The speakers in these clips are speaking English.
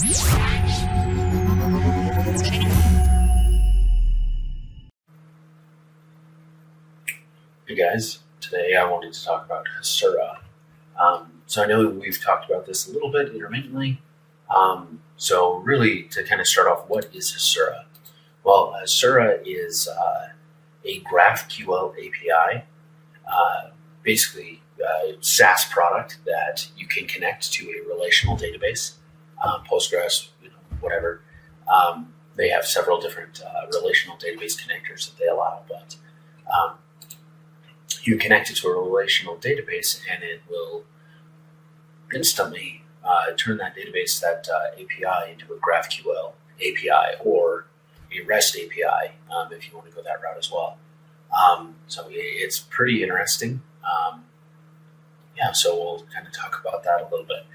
Hey guys, today I wanted to talk about Hasura. So I know we've talked about this a little bit intermittently. So really to kind of start off, what is Hasura? Well, Hasura is a GraphQL API, basically a SaaS product that you can connect to a relational database, Postgres, whatever. They have several different relational database connectors that they allow, but you connect it to a relational database and it will instantly turn that database, that API, into a GraphQL API or a REST API if you want to go that route as well. So it's pretty interesting. So we'll kind of talk about that a little bit.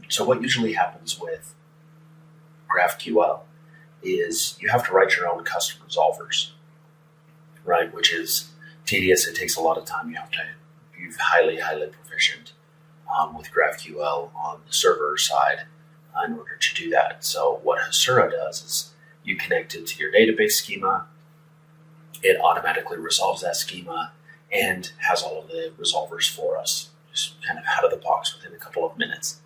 So what usually happens with GraphQL is you have to write your own custom resolvers, right? Which is tedious. It takes a lot of time. You have to be highly proficient with GraphQL on the server side in order to do that. So what Hasura does is you connect it to your database schema. It automatically resolves that schema and has all of the resolvers for us, just kind of out of the box within a couple of minutes.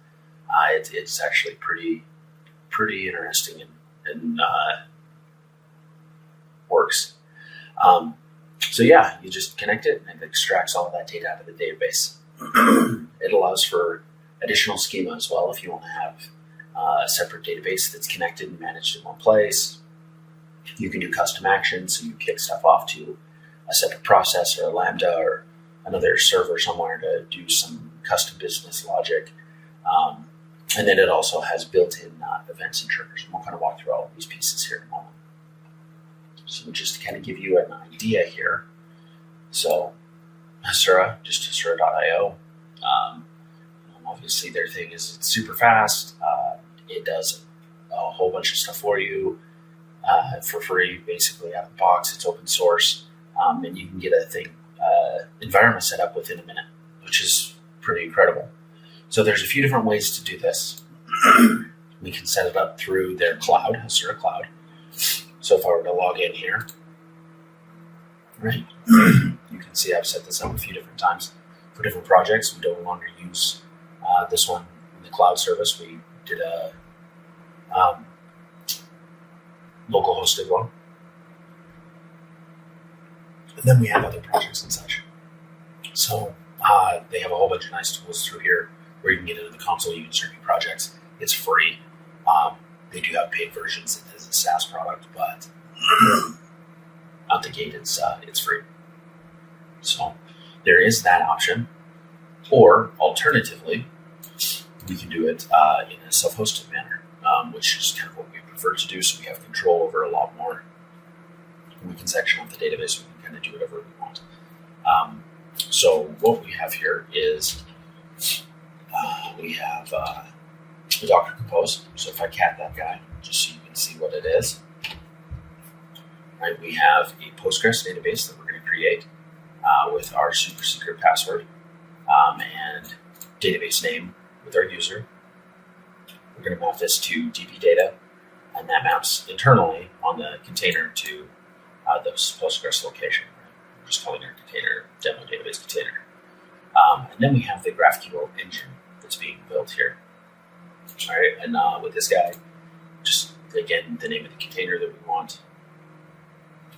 It's actually pretty interesting and works. So yeah, you just connect it and it extracts all of that data out of the database. It allows for additional schema as well if you want to have a separate database that's connected and managed in one place. You can do custom actions, so you kick stuff off to a separate process or a Lambda or another server somewhere to do some custom business logic. And then it also has built-in events and triggers. And we'll kind of walk through all of these pieces here in a moment. So just to kind of give you an idea here. So Hasura, just Hasura.io. Obviously their thing is it's super fast. It does a whole bunch of stuff for you for free, basically out of the box. It's open source. And you can get a thing environment set up within a minute, which is pretty incredible. So there's a few different ways to do this. We can set it up through their cloud, Hasura Cloud. So if I were to log in here, right, you can see I've set this up a few different times for different projects. We no longer use this one in the cloud service. We did a local hosted one. And then we have other projects and such. So they have a whole bunch of nice tools through here where you can get into the console, you can start new projects. It's free. They do have paid versions. It is a SaaS product, but out the gate, it's free. So there is that option. Or alternatively, we can do it in a self-hosted manner, which is kind of what we prefer to do. So we have control over a lot more. We can section off the database. We can kind of do whatever we want. So what we have here is we have the Docker Compose. So if I cat that guy, just so you can see what it is. Right, we have a Postgres database that we're going to create with our super secret password and database name with our user. We're going to map this to DB data, and that maps internally on the container to the Postgres location. Right? We're just calling our container demo database container. And then we have the GraphQL engine that's being built here. All right, and with this guy, just again, the name of the container that we want.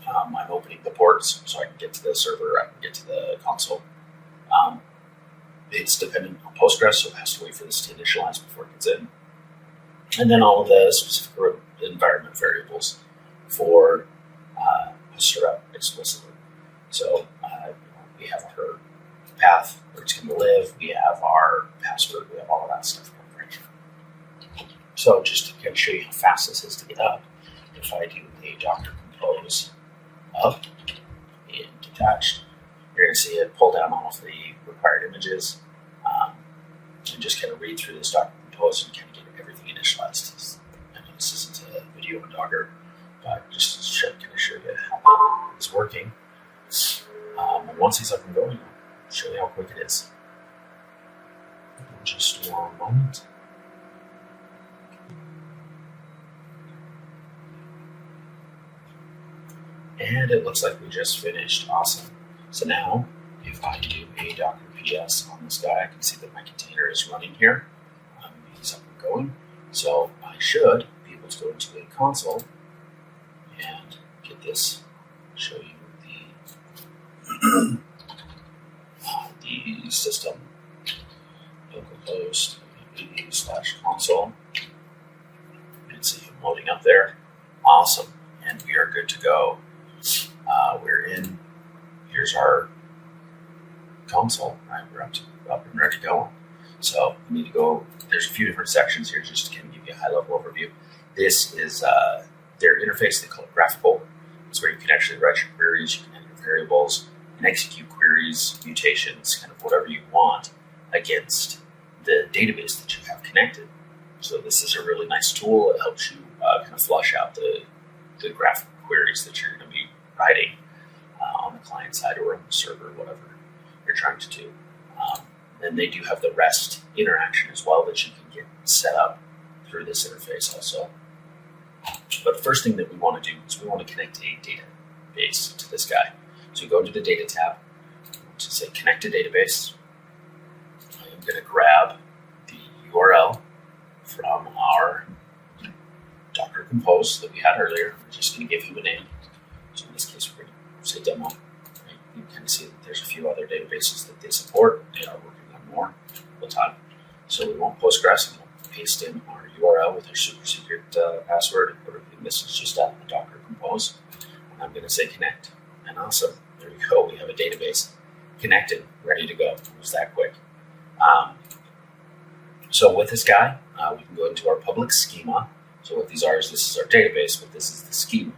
I'm opening the ports so I can get to the server, I can get to the console. It's dependent on Postgres, so it has to wait for this to initialize before it gets in. And then all of the specific environment variables for Hasura explicitly. So we have our path where it's going to live, we have our password, we have all of that stuff going right here. So just to kind of show you how fast this is to get up, if I do a Docker Compose up and detached, you're going to see it pull down all of the required images and just kind of read through this Docker Compose and kind of get everything initialized. I know this isn't a video on Docker, but just to kind of show you how it's working. And once it's up and going, I'll show you how quick it is. Just one moment. And it looks like we just finished. Awesome. So now, if I do a Docker PS on this guy, I can see that my container is running here. He's up and going. So I should be able to go into a console and get this, show you the system, localhost /console, and see him loading up there. Awesome. And we are good to go. We're in. Here's our console. Right, we're up and ready to go. So we need to go. There's a few different sections here just to kind of give you a high-level overview. This is their interface. They call it GraphQL. It's where you can actually write your queries, you can enter variables, and execute queries, mutations, kind of whatever you want against the database that you have connected. So this is a really nice tool. It helps you kind of flush out the graph queries that you're going to be writing on the client side or on the server, whatever you're trying to do. And they do have the REST interaction as well that you can get set up through this interface also. But the first thing that we want to do is we want to connect a database to this guy. So you go into the Data tab, to say Connect to Database. I'm going to grab the URL from our Docker Compose that we had earlier. I'm just going to give him a name. So in this case, we're going to say demo. Right? You can see that there's a few other databases that they support. They are working on more all the time. So we want Postgres, and we'll paste in our URL with our super secret password. Everything. This is just out in the Docker Compose. And I'm going to say connect. And awesome. There we go. We have a database connected, ready to go. It was that quick. So with this guy, we can go into our public schema. So what these are is this is our database, but this is the schema.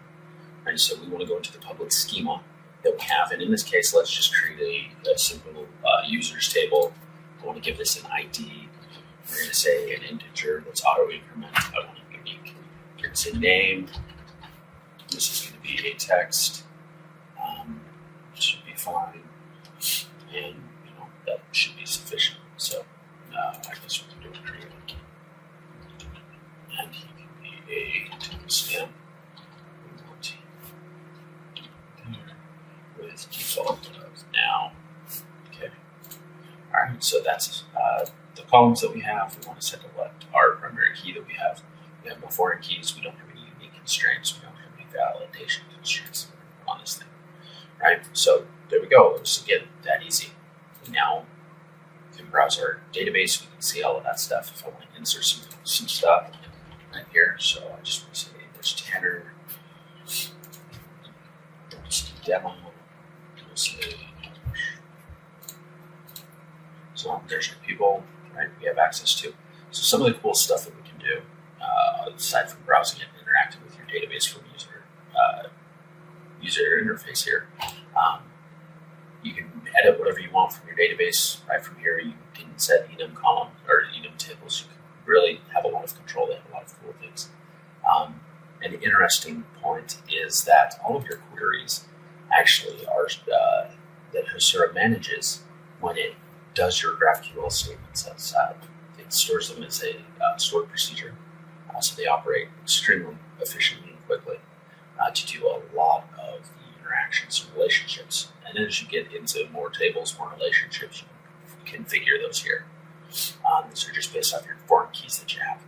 Right? So we want to go into the public schema that we have. And in this case, let's just create a simple users table. I want to give this an ID. We're going to say an integer that's auto increment. I want it unique. We're going to say name. This is going to be a text. It should be fine. And that should be sufficient. So I guess we can do a create. And he can be a timestamp. We want with default of now. Okay. All right. So that's the columns that we have. We want to set select our primary key that we have. We have no foreign keys. We don't have any unique constraints. We don't have any validation constraints on this thing. Right. So there we go. It's again that easy. Now we can browse our database. We can see all of that stuff. If I want to insert some stuff right here, so I just want to say there's Tanner. Demo. We'll say, so there's our people. Right. We have access to. So some of the cool stuff that we can do, aside from browsing it and interacting with your database from user interface here. You can edit whatever you want from your database. Right from here, you can set enum column or enum tables. You can really have a lot of control. They have a lot of cool things. And the interesting point is that all of your queries actually are that Hasura manages when it does your GraphQL statements outside. It stores them as a stored procedure, so they operate extremely efficiently and quickly to do a lot of the interactions and relationships. And then as you get into more tables, more relationships, you can configure those here. These are just based off your foreign keys that you have.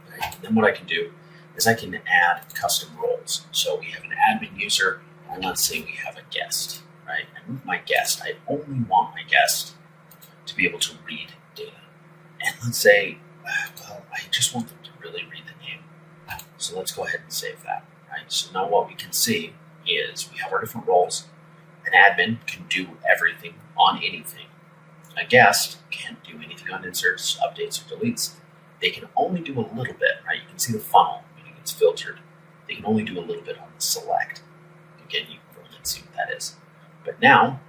Okay. And then what I can do is I can add custom roles. So we have an admin user, and let's say we have a guest, right? And with my guest, I only want my guest to be able to read data. And let's say, well, I just want them to really read the name. So let's go ahead and save that, right? So now what we can see is we have our different roles. An admin can do everything on anything. A guest can't do anything on inserts, updates, or deletes. They can only do a little bit, right? You can see the funnel, meaning it's filtered. They can only do a little bit on the select. Again, you can go and see what that is. But now,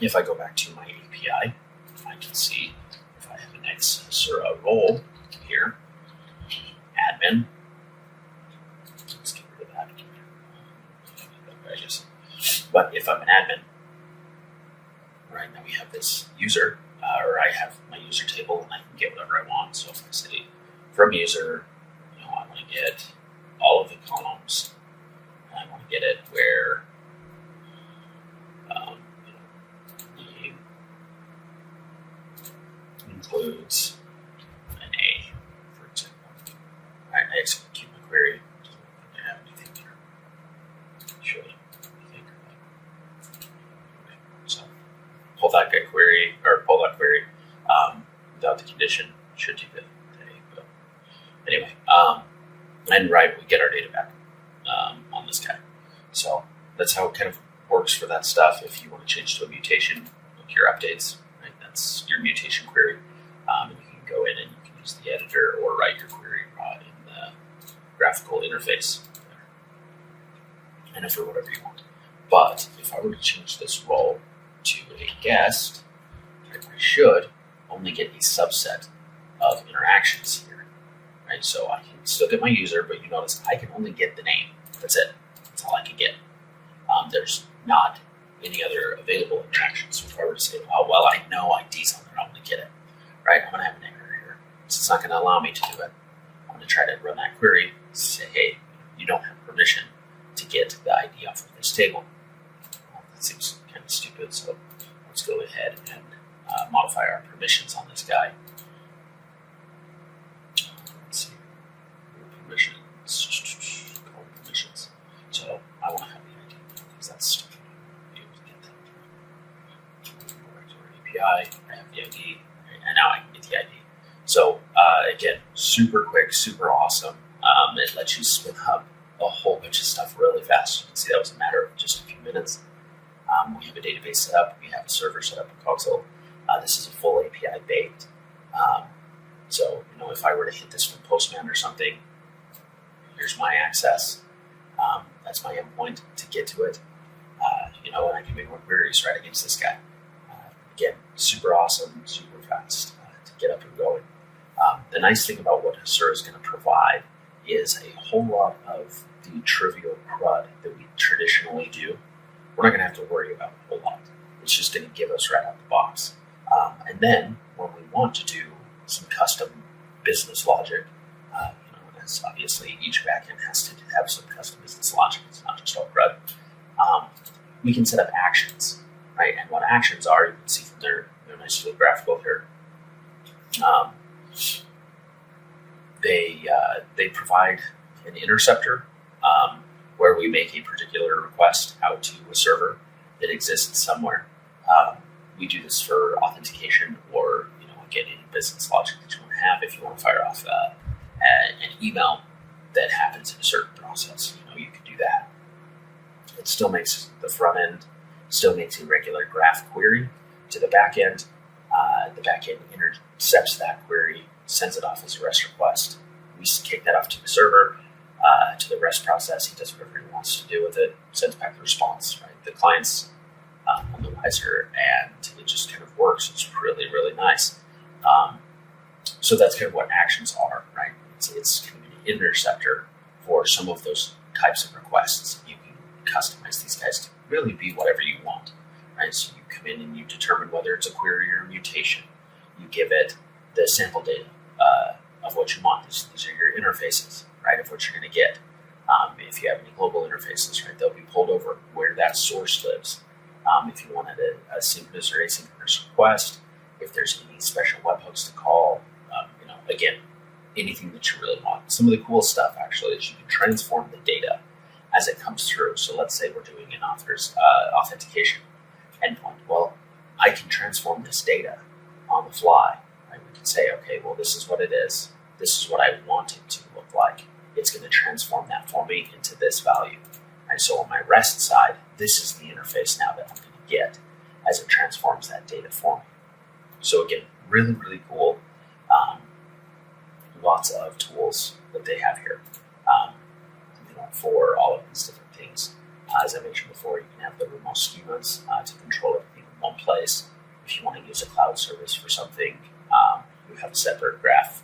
if I go back to my API, I can see if I have an Hasura role here, admin. Let's get rid of that. But if I'm an admin, right now we have this user, or I have my user table, and I can get whatever I want. So if I say from user, I want to get all of the columns, and I to get it where name includes an A, for example. All right, I execute my query. Doesn't look like I have anything here. Should I think? So pull that query without the condition. Should do the A, but anyway. And right, we get our data back on this guy. So that's how it kind of works for that stuff. If you want to change to a mutation, look your updates, right? That's your mutation query. And you can go in and you can use the editor or write your query in the graphical interface and enter whatever you want. But if I were to change this role to a guest, I should only get a subset of interactions here. Right, so I can still get my user, but you notice I can only get the name. That's it. That's all I can get. There's not any other available interactions. So if I were to say, oh, well, I know ID's on there, I'm going to get it. Right, I'm going to have an error here. So it's not going to allow me to do it. I'm going to try to run that query, say, hey, you don't have permission to get the ID off of this table. Well, that seems kind of stupid, so let's go ahead and modify our permissions on this guy. Permissions. So I want to have the ID because that's stupid. Be able to get that API. I have the ID, and now I can get the ID. So again, super quick, super awesome. It lets you spin up a whole bunch of stuff really fast. You can see that was a matter of just a few minutes. We have a database set up. We have a server set up in console. This is a full API baked. So if I were to hit this from Postman or something, here's my access. That's my endpoint to get to it. And I can make more queries right against this guy. Again, super awesome, super fast to get up and going. The nice thing about what Hasura is going to provide is a whole lot of the trivial CRUD that we traditionally do. We're not going to have to worry about a whole lot. It's just going to give us right out the box. And then when we want to do some custom business logic, as obviously each backend has to have some custom business logic. It's not just all CRUD. We can set up actions, right? And what actions are, you can see from their nice little graphical here. They provide an interceptor where we make a particular request out to a server that exists somewhere. We do this for authentication or, again, any business logic that you want to have. If you want to fire off an email that happens in a certain process, you can do that. It still makes the front end, still makes a regular graph query to the back end. The back end intercepts that query, sends it off as a REST request. We kick that off to the server, to the REST process. He does whatever he wants to do with it, sends back the response, right? The client's on the riser, and it just kind of works. It's really, really nice. So that's kind of what actions are, right? It's kind of an interceptor for some of those types of requests. You can customize these guys to really be whatever you want, right? So you come in and you determine whether it's a query or a mutation. You give it the sample data of what you want. These are your interfaces, right, of what you're going to get. If you have any global interfaces, right, they'll be pulled over where that source lives. If you wanted a synchronous or asynchronous request, if there's any special webhooks to call, again, anything that you really want. Some of the cool stuff, actually, is you can transform the data as it comes through. So let's say we're doing an author's authentication endpoint. Well, I can transform this data on the fly. Right? We can say, okay, well, this is what it is. This is what I want it to look like. It's going to transform that for me into this value. And so on my REST side, this is the interface now that I'm going to get as it transforms that data for me. So again, really, really cool. Lots of tools that they have here for all of these different things. As I mentioned before, you can have the remote schemas to control everything in one place. If you want to use a cloud service for something, you have a separate graph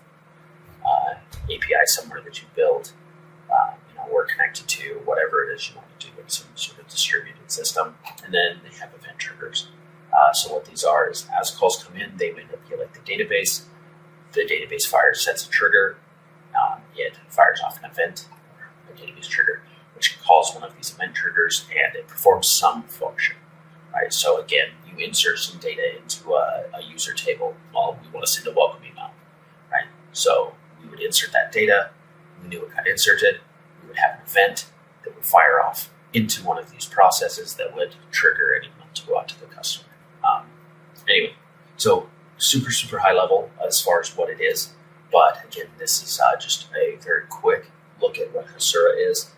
API somewhere that you build, or connected to whatever it is you want to do in some sort of distributed system. And then they have event triggers. So what these are is as calls come in, they manipulate the database. The database sets a trigger. It fires off an event, or a database trigger, which which calls one of these event triggers, and it performs some function, right? So again, you insert some data into a user table. Well, we want to send a welcome email, right? So we would insert that data. We knew it got inserted. We would have an event that would fire off into one of these processes that would trigger an email to go out to the customer. Anyway, so super high level as far as what it is. But again, this is just a very quick look at what Hasura is.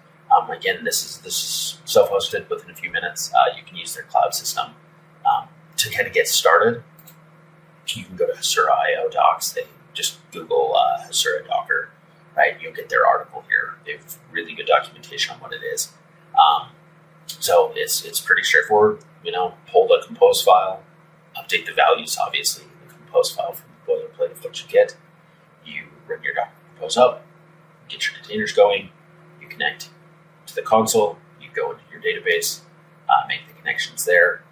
Again, this is self-hosted within a few minutes. You can use their cloud system. To kind of get started, you can go to Hasura.io docs. They just Google Hasura Docker, right? You'll get their article here. They have really good documentation on what it is. So it's pretty straightforward. Pull the compose file, update the values, obviously, in the compose file from the boilerplate of what you get. You bring your Docker compose up, get your containers going, you connect to the console, you go into your database, make the connections there,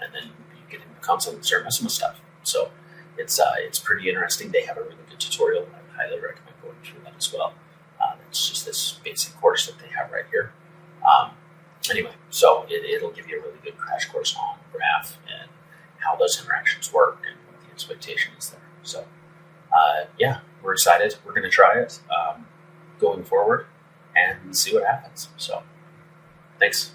and then you get into the console and start messing with stuff. So it's pretty interesting. They have a really good tutorial. I highly recommend going through that as well. It's just this basic course that they have right here. Anyway, so it'll give you a really good crash course on Graph and how those interactions work and what the expectation is there. So, yeah, we're excited. We're going to try it going forward and see what happens. So, thanks.